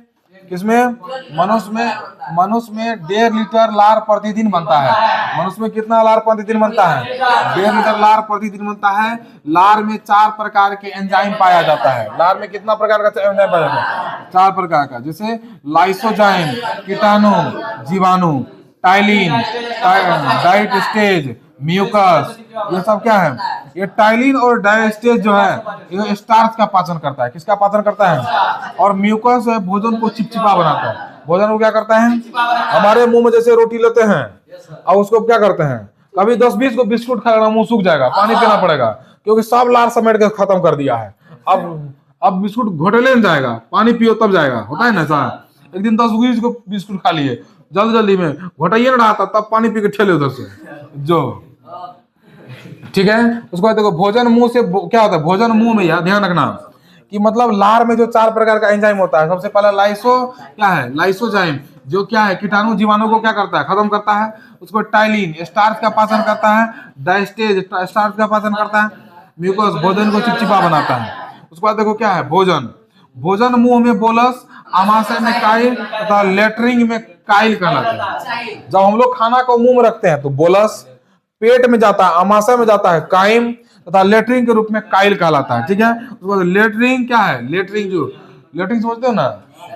किसमें? मनुष्य में 1.5 लीटर लार प्रतिदिन बनता है। मनुष्य में कितना लार प्रतिदिन बनता है? 1.5 लीटर लार प्रतिदिन बनता है। लार में 4 प्रकार के एंजाइम पाया जाता है। लार में कितना प्रकार का एंजाइम पाया जाता है? 4 प्रकार का। जैसे लाइसोजाइम, कीटाणु, जीवाणु, टाइलिन, डाइस्टेज, म्यूकस, ये सब क्या है? ये टाइलिन और डाइस्टेज जो है ये स्टार्च का पाचन करता है। किसका पाचन करता है? और म्यूकस है भोजन को चिपचिपा बनाता है। भोजन को क्या करता है? हमारे मुंह में जैसे रोटी लेते हैं और उसको क्या करते हैं? कभी 10-20 को बिस्कुट खा लेना, मुंह सूख जाएगा, पानी पीना पड़ेगा क्योंकि सब लार समेट के खत्म कर दिया है। अब बिस्कुट घोटले में जाएगा, पानी पियो तब जाएगा। होता है ना ऐसा? एक दिन 10-20 को बिस्कुट खा लिए जल्दी में, घोटाइए ना रहा था, तब पानी पी के ठेले उधर से जो। ठीक है, उसके बाद देखो भोजन मुंह से क्या होता है? भोजन मुंह में, यार ध्यान रखना कि मतलब लार में जो 4 प्रकार का एंजाइम होता है। सबसे पहला लाइसो क्या है? लाइसोजाइम जो क्या है? कीटाणु जीवाणु को क्या करता है? खत्म करता है। उसको टाइलिन स्टार्च का पाचन करता है। डाइस्टेज स्टार्च का पाचन करता है। म्यूकस भोजन को चिपचिपा बनाता है। उसके बाद देखो क्या है? भोजन मुंह में बोलस, आमाशय में काइल तथा लेटरिंग में काइल कहलाता है। जब हम लोग खाना को मुंह में रखते हैं तो बोलस, पेट में जाता है आमाशय में जाता है काइम, तथा लेटरिन के रूप में काइल कहलाता है। ठीक है, उसके बाद लेटरिन क्या है, लेटरिन समझते हो ना,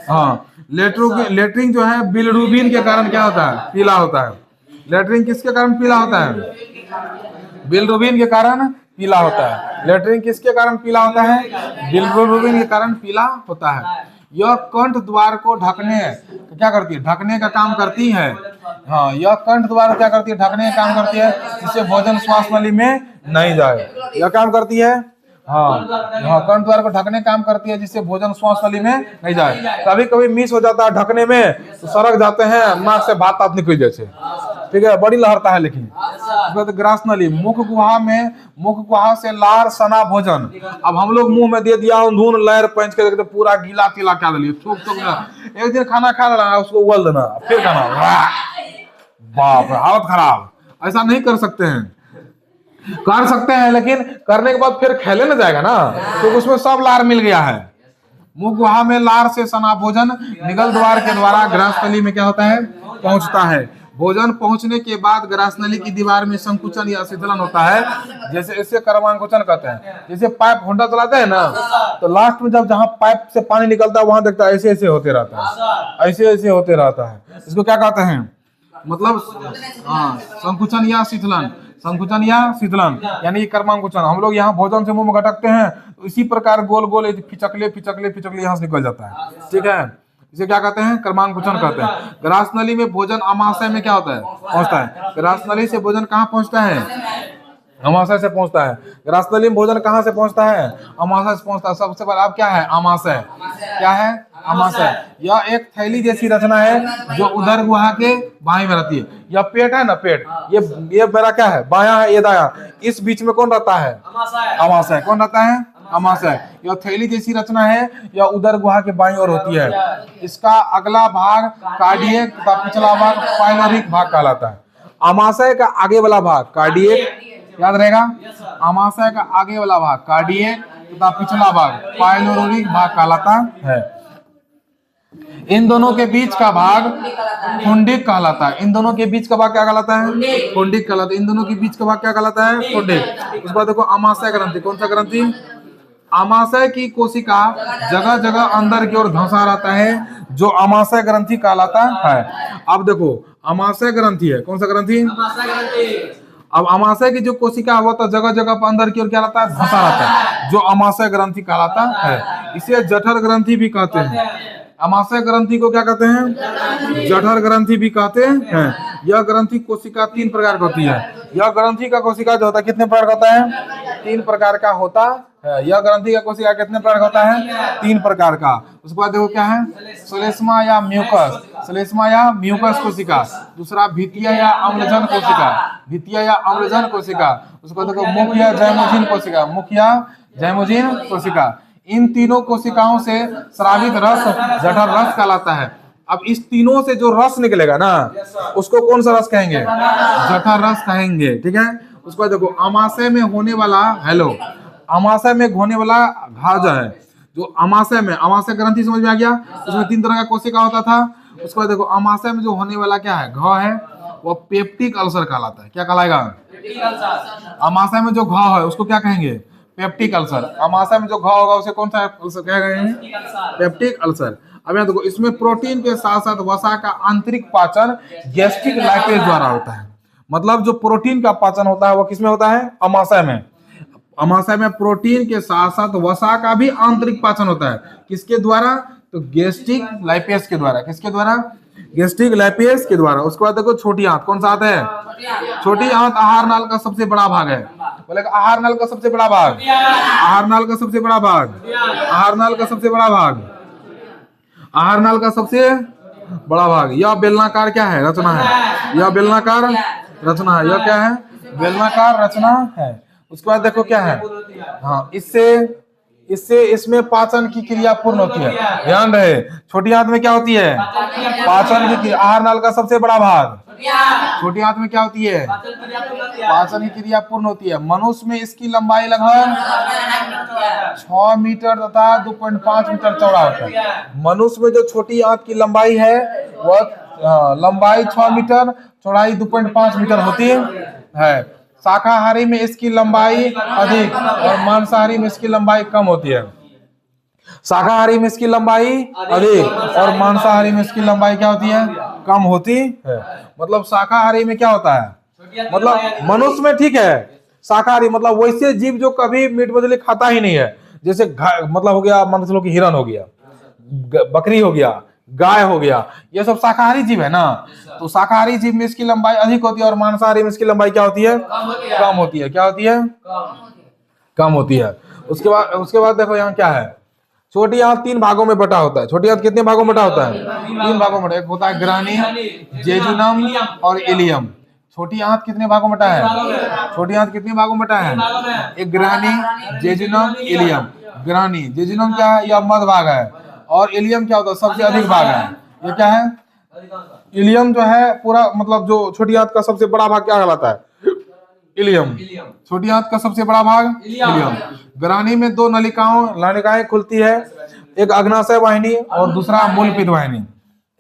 हाँ, लेटरिन जो है बिलिरुबिन के कारण क्या होता है, पीला होता है। लेटरिन किसके कारण पीला होता है, बिलिरुबिन के कारण पीला होता है। लेटरिन किसके कारण पीला होता है, बिलिरुबिन के कारण पीला होता है। यह कंठ द्वार को ढकने क्या करती है, ढकने का काम करती है। हाँ, यह कंठ द्वार क्या करती है, ढकने का काम करती है, जिससे भोजन श्वास नली में नहीं जाए। यह काम करती है, हाँ, कंठ द्वार को ढकने काम करती है, जिससे भोजन श्वास नली में नहीं जाए। कभी कभी मिस हो जाता है ढकने में तो सड़क जाते हैं, नाक से भात तात निकल जैसे, ठीक है, बड़ी लहरता है। लेकिन ग्रास नली, मुख गुहा से लार सना भोजन। अब हम लोग मुंह में दे दिया धून लहर पंच के पूरा गीला तीला क्या दिलिए, थूक एक दिन खाना खा रहा है उसको उगल देना, फिर खाना, बाप रे हालत खराब। ऐसा नहीं कर सकते हैं, कर सकते हैं लेकिन करने के बाद फिर खेले ना जाएगा ना, तो उसमें सब लार मिल गया है। मुख गुहा में लार से सना भोजन निगल द्वार के द्वारा ग्रासनली में क्या होता है, पहुंचता है। भोजन पहुंचने के बाद ग्रासनली की दीवार में संकुचन या शीतलन होता है, जैसे इसे कर्मांकुचन कहते हैं। जैसे पाइप होंडा चलाते हैं ना, तो लास्ट में जब जहां पाइप से पानी निकलता है वहां देखता है ऐसे ऐसे होते रहता है, ऐसे ऐसे होते रहता है। इसको क्या कहते हैं, मतलब हाँ, संकुचन या शीतलन, संकुचन या शीतलन यानी कर्मांकुचन। हम लोग यहाँ भोजन से मुंह में घटकते हैं तो इसी प्रकार गोल गोल फिचकले फिचकले फिचकले यहाँ से निकल जाता है। ठीक है, इसे क्या कहते हैं, कर्मांकुचन कहते हैं। ग्रासनली में भोजन आमाशय में क्या होता है, पहुंचता है। ग्रासनली से भोजन कहाँ पहुंचता है, अमाशय से पहुंचता है। ग्रासनली में भोजन कहाँ से पहुंचता है, अमाशय से पहुंचता है। सबसे पहले अब क्या है, अमाशय, क्या है, अमाशय। यह एक थैली जैसी रचना है जो उदर गुहा के बाएं में रहती है। यह पेट है ना, पेट, ये मेरा क्या है, बायां है, ये दायां, इस बीच में कौन रहता है, अमाशय। कौन रहता है, अमाशय। यह थैली जैसी रचना है, यह उदर गुहा के बाईं ओर होती है। इसका अगला भाग कार्डियक तथा पिछला भाग पाइलोरिक भाग कहलाता है। अमाशय का आगे वाला भाग कार्डियक, याद रहेगा, अमाशय का आगे वाला भाग कार्डियक तथा पिछला भाग पाइलोरिक भाग कहलाता है। इन दोनों के बीच का भाग फुंडिक कहलाता है। इन दोनों के बीच का भाग क्या कहलाता है, फुंडिक कहलाता है। इन दोनों के बीच का भाग क्या कहलाता है, फुंडिक। उसके बाद देखो अमाशय ग्रंथि, कौन सा ग्रंथि, अमाशय की कोशिका जगह जगह अंदर की ओर धंसा रहता है, जो अमाशय ग्रंथि कहलाता है। अब देखो अमाशय ग्रंथि है, कौन सा ग्रंथि, अब अमाशय की जो कोशिका है वो तो जगह जगह पर अंदर की ओर क्या रहता है, धंसा रहता है, जो अमाशय ग्रंथि कहलाता है। इसे जठर ग्रंथि भी कहते हैं। अमाशय ग्रंथि को क्या कहते हैं, जठर ग्रंथि भी कहते हैं। यह ग्रंथि कोशिका 3 प्रकार की होती है। यह ग्रंथि का कोशिका जो होता है कितने प्रकार का होता है, 3 प्रकार का होता है। यह ग्रंथि का कोशिका कितने प्रकार का होता है, 3 प्रकार का। उसके बाद देखो क्या है, श्लेष्मा या म्यूकस, श्लेष्मा या म्यूकस कोशिका। दूसरा भित्तीय या अम्लजन कोशिका, भित्तीय या अम्लजन कोशिका। उसके बाद देखो मुख या जैमोजिन कोशिका, मुख या जैमोजिन कोशिका। इन तीनों कोशिकाओं से स्रावित रस जठर रस कहलाता है। अब इस तीनों से जो रस निकलेगा ना, उसको कौन सा रस कहेंगे, जठर रस कहेंगे। ठीक है, उसके बाद देखो अमाशय में होने वाला, हेलो, अमाशय में होने वाला घाव जो है, जो अमाशय में, अमाशय ग्रंथि समझ में आ गया, उसमें 3 तरह का कोशिका होता था। उसके बाद देखो अमाशय में जो होने वाला क्या है, घाव है, वो पेप्टिक अल्सर कहलाता है। क्या कहलाएगा, अमाशय में जो घाव है उसको क्या कहेंगे, पेप्टिक अल्सर। अमाशय में जो घाव होगा उसे कौन सा अल्सर क्या कहेंगे, पेप्टिक अल्सर। अब यहाँ देखो इसमें प्रोटीन के साथ साथ वसा का आंतरिक पाचन गैस्ट्रिक लाइपेज द्वारा होता है। मतलब जो प्रोटीन का पाचन होता है वो किसमें होता है, अमाशय में। अमाशय में प्रोटीन के साथ साथ वसा का भी आंतरिक पाचन होता है, किसके द्वारा, तो गैस्ट्रिक लाइपेज के द्वारा। किसके द्वारा, गैस्ट्रिक लाइपेज के द्वारा। उसके बाद देखो छोटी आंत, कौन सा आंत है, छोटी आंत आहार नाल का सबसे बड़ा भाग है। बोले आहार नाल का सबसे बड़ा भाग, आहार नाल का सबसे बड़ा भाग, आहार नाल का सबसे बड़ा भाग, आहार नाल का सबसे बड़ा भाग। यह बेलनाकार क्या है, रचना है। यह बेलनाकार रचना है। यह क्या है, बेलनाकार रचना है। उसके बाद देखो क्या है, हाँ, इससे इसमें पाचन की क्रिया पूर्ण होती है। ध्यान रहे, छोटी आंत में क्या होती है, पाचन की क्रिया। आहार नाल का सबसे बड़ा भाग, छोटी आंत में क्या होती है, पाचन की क्रिया पूर्ण होती है। मनुष्य में इसकी लंबाई लगभग 6 मीटर तथा 2.5 मीटर चौड़ा होता है। मनुष्य में जो छोटी आंत की लंबाई है वह लंबाई 6 मीटर, चौड़ाई 2.5 मीटर होती है। शाकाहारी में इसकी लंबाई अधिक और मांसाहारी में इसकी लंबाई कम होती है। शाकाहारी में इसकी लंबाई अधिक और मांसाहारी में इसकी लंबाई क्या होती है? कम होती है। मतलब शाकाहारी में क्या होता है, मतलब मनुष्य में ठीक है, शाकाहारी मतलब वैसे जीव जो कभी मीट मछली खाता ही नहीं है, जैसे मतलब हो गया, मान लो कि हिरन हो गया, बकरी हो गया, गाय हो गया, ये सब शाकाहारी जीव है ना। तो शाकाहारी जीव में इसकी लंबाई अधिक होती है और मांसाहारी में इसकी लंबाई क्या होती है? कम होती है। क्या होती है? कम होती है। उसके बाद देखो यहाँ क्या है, छोटी आंत 3 भागों में बटा होता है। छोटी आंत कितने भागों में बटा होता है? 3 भागों में। एक होता है ग्रानी, जेजुनम और इलियम। छोटी आंत कितने भागों में बटा है? छोटी आंत कितने भागों में बटा है? एक ग्रानी, जेजुनम, इलियम। ग्रानी, जेजुनम क्या है? यह मध्य भाग है। और इलियम क्या होता है? सबसे अधिक भाग है। ये क्या है? इलियम जो है पूरा, मतलब जो छोटी आंत का सबसे बड़ा भाग क्या कहलाता है? इलियम। छोटी आंत का सबसे बड़ा भाग इलियम। ग्रानी में 2 नलिकाएं खुलती है, एक अग्नाशय वाहिनी और दूसरा मूलपित्त वाहिनी।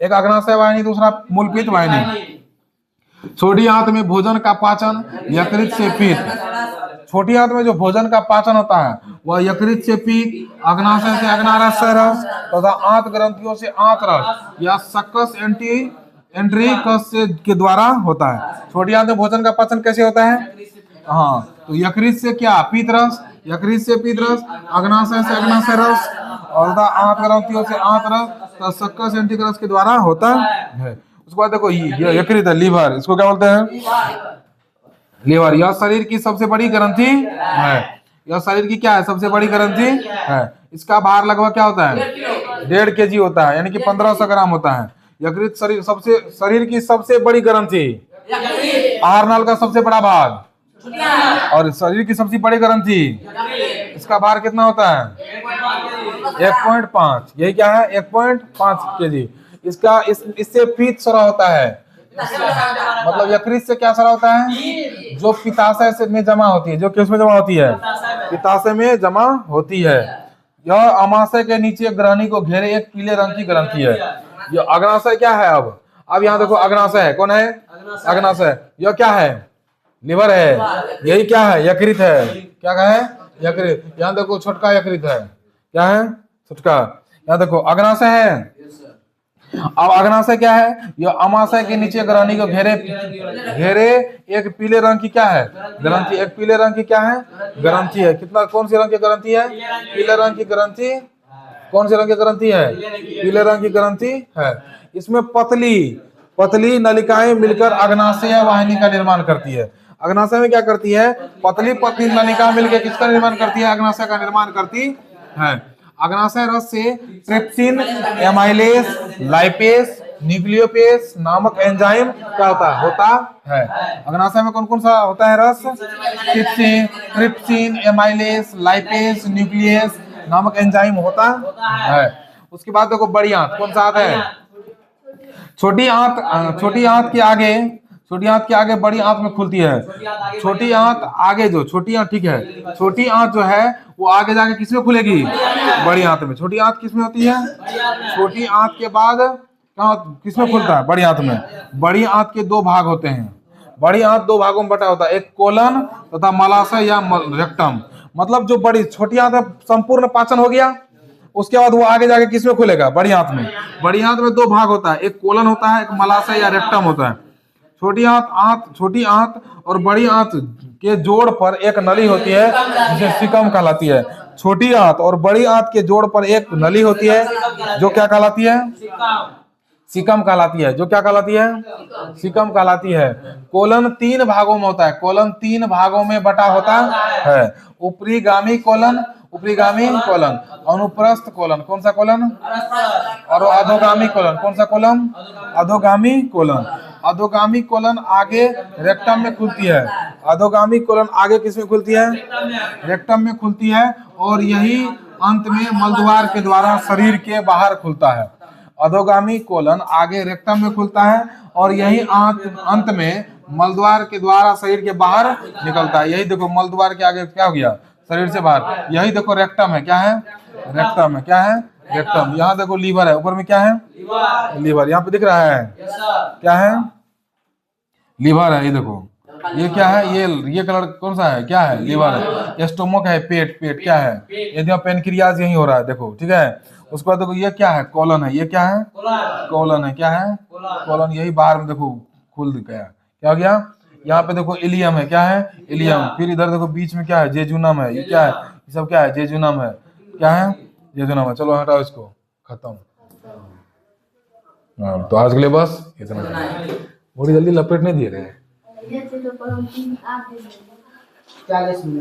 एक अग्नाशय वाहिनी, दूसरा मूलपित्त वाहिनी। छोटी आंत में भोजन का पाचन यकृत से पित्त। छोटी आंत में जो भोजन का पाचन होता है वह यकृत से पित्त, अग्नाशय से अग्नाशय रस तथा आंत ग्रंथियों से आंत रस या सक्कस एंट्रिकस के द्वारा होता है। छोटी आंत में भोजन का पाचन कैसे होता है? हाँ, तो यकृत से क्या? पीत रस, यकृत से पीत रस, अग्नाशय से अग्नाशय रस और आंत ग्रंथियों से आंत रस, सक्कस एंट्रिकस के द्वारा होता है। उसके बाद देखो ये यकृत है, लीवर, इसको क्या बोलते हैं? लीवर। यह शरीर की सबसे बड़ी ग्रंथि है। यह शरीर की क्या है? सबसे बड़ी ग्रंथि है। इसका भार लगभग क्या होता है? 1.5 kg होता है, यानी कि 1500 ग्राम होता है। यकृत शरीर की सबसे बड़ी ग्रंथि, आहार नाल का सबसे बड़ा भाग और शरीर की सबसे बड़ी ग्रंथि, इसका भार कितना होता है? 1.5। यही क्या है? 1.5 kg। इसका इससे पीत स्राव होता है। मतलब यकृत से क्या स्राव होता है? जो पित्ताशय से में जमा होती है। जो किस में जमा होती है? पित्ताशय में जमा होती है। यह अमाशय के नीचे ग्रहणी को घेरे एक पीले रंग की ग्रंथि है। यह अग्नाशय क्या है? अब यहाँ देखो, अग्नाशय है, कौन है? अग्नाशय। यह क्या है? लीवर है। यही क्या है? यकृत है। क्या है? यकृत। यहाँ देखो छोटका यकृत है। क्या है? छोटका। यहाँ देखो अग्नाशय है। अब अग्नाशय क्या है? यह अमाशय के नीचे ग्रहणी को घेरे एक पीले रंग की क्या है? ग्रंथि। एक पीले रंग की क्या है? ग्रंथि है। कितना, कौन सी रंग की ग्रंथि है? पीले रंग की ग्रंथि। कौन से रंग की ग्रंथि है? पीले रंग की ग्रंथि है। इसमें पतली नलिकाएं मिलकर अग्नाशय वाहिनी का निर्माण करती है। अग्नाशय में क्या करती है? पतली नलिका मिलकर किसका निर्माण करती है? अग्नाशय का निर्माण करती है। अग्नाशय रस से ट्रिप्सिन, एमाइलेज, लाइपेज, न्यूक्लियोपेज नामक एंजाइम क्या होता है। अग्नाशय में कौन कौन सा होता है रस? ट्रिप्सिन, एमाइलेज, लाइपेज, न्यूक्लियस नामक एंजाइम होता है। उसके बाद देखो बड़ी आंत, कौन सा आंत है? छोटी आंत के आगे बड़ी आंत में खुलती है। छोटी आंत आगे, जो छोटी आंत, ठीक है, छोटी आंत जो है वो आगे जाके किसमें खुलेगी? बड़ी आंत में। छोटी आंत किसमें होती है? छोटी आंत के बाद किसमें खुलता है? बड़ी आंत में। बड़ी आंत के 2 भाग होते हैं। बड़ी आंत 2 भागों में बटा होता है, एक कोलन तथा मलाशय या रेक्टम। मतलब जो बड़ी छोटी आंत है संपूर्ण पाचन हो गया, उसके बाद वो आगे जाके किसमें खुलेगा? बड़ी आंत में। बड़ी आंत में 2 भाग होता है, एक कोलन होता है, एक मलाशय या रेक्टम होता है। छोटी आंत और बड़ी आंत के जोड़ पर एक नली होती है जिसे सीकम कहलाती है। छोटी आंत और बड़ी आंत के जोड़ पर एक नली होती है जो क्या कहलाती है? सीकम कहलाती है। जो क्या कहलाती है? सीकम कहलाती है। कोलन 3 भागों में होता है। कोलन 3 भागों में बटा होता है। ऊपरीगामी कोलन, अनुप्रस्थ कोलन, कौन सा कोलन? और अधोगामी कोलन, कौन सा कोलन? अधोगामी कोलन। अधोगामी कोलन आगे रेक्टम में खुलती है। अधोगामी कोलन आगे किसमें खुलती है? रेक्टम में खुलती है और यही अंत में मलद्वार के द्वारा शरीर के बाहर खुलता है। अधोगामी कोलन आगे रेक्टम में खुलता है और यही अंत में मलद्वार के द्वारा शरीर के बाहर निकलता है। यही देखो मलद्वार के आगे क्या हो गया? शरीर से बाहर। यही देखो रेक्टम है। क्या है? रेक्टम है। क्या है? रेक्टम। यहाँ देखो लीवर है, ऊपर में क्या है? लीवर। यहाँ पे दिख रहा है क्या है? लीवर है। ये देखो ये क्या है? ये कलर कौन सा है? क्या है? लीवर है। स्टोमक है, पेट। पेट क्या है? ये पेनक्रियाज यही हो रहा है, देखो ठीक है। उसके बाद देखो ये क्या है? कॉलन है। ये क्या है? कॉलन है। क्या है? कॉलन। यही बाहर में देखो खुल गया। क्या हो गया? यहाँ पे देखो इलियम है। क्या है? इलियम। फिर इधर देखो बीच में क्या है? जेजुनम है। ये क्या है? ये सब क्या है? जेजुनम है। क्या है? जेजुनम है। चलो हटाओ इसको, खत्म। हाँ, तो आज के लिए बस इतना। बड़ी जल्दी लपेट नहीं दे रहे हैं। 40 मिनट।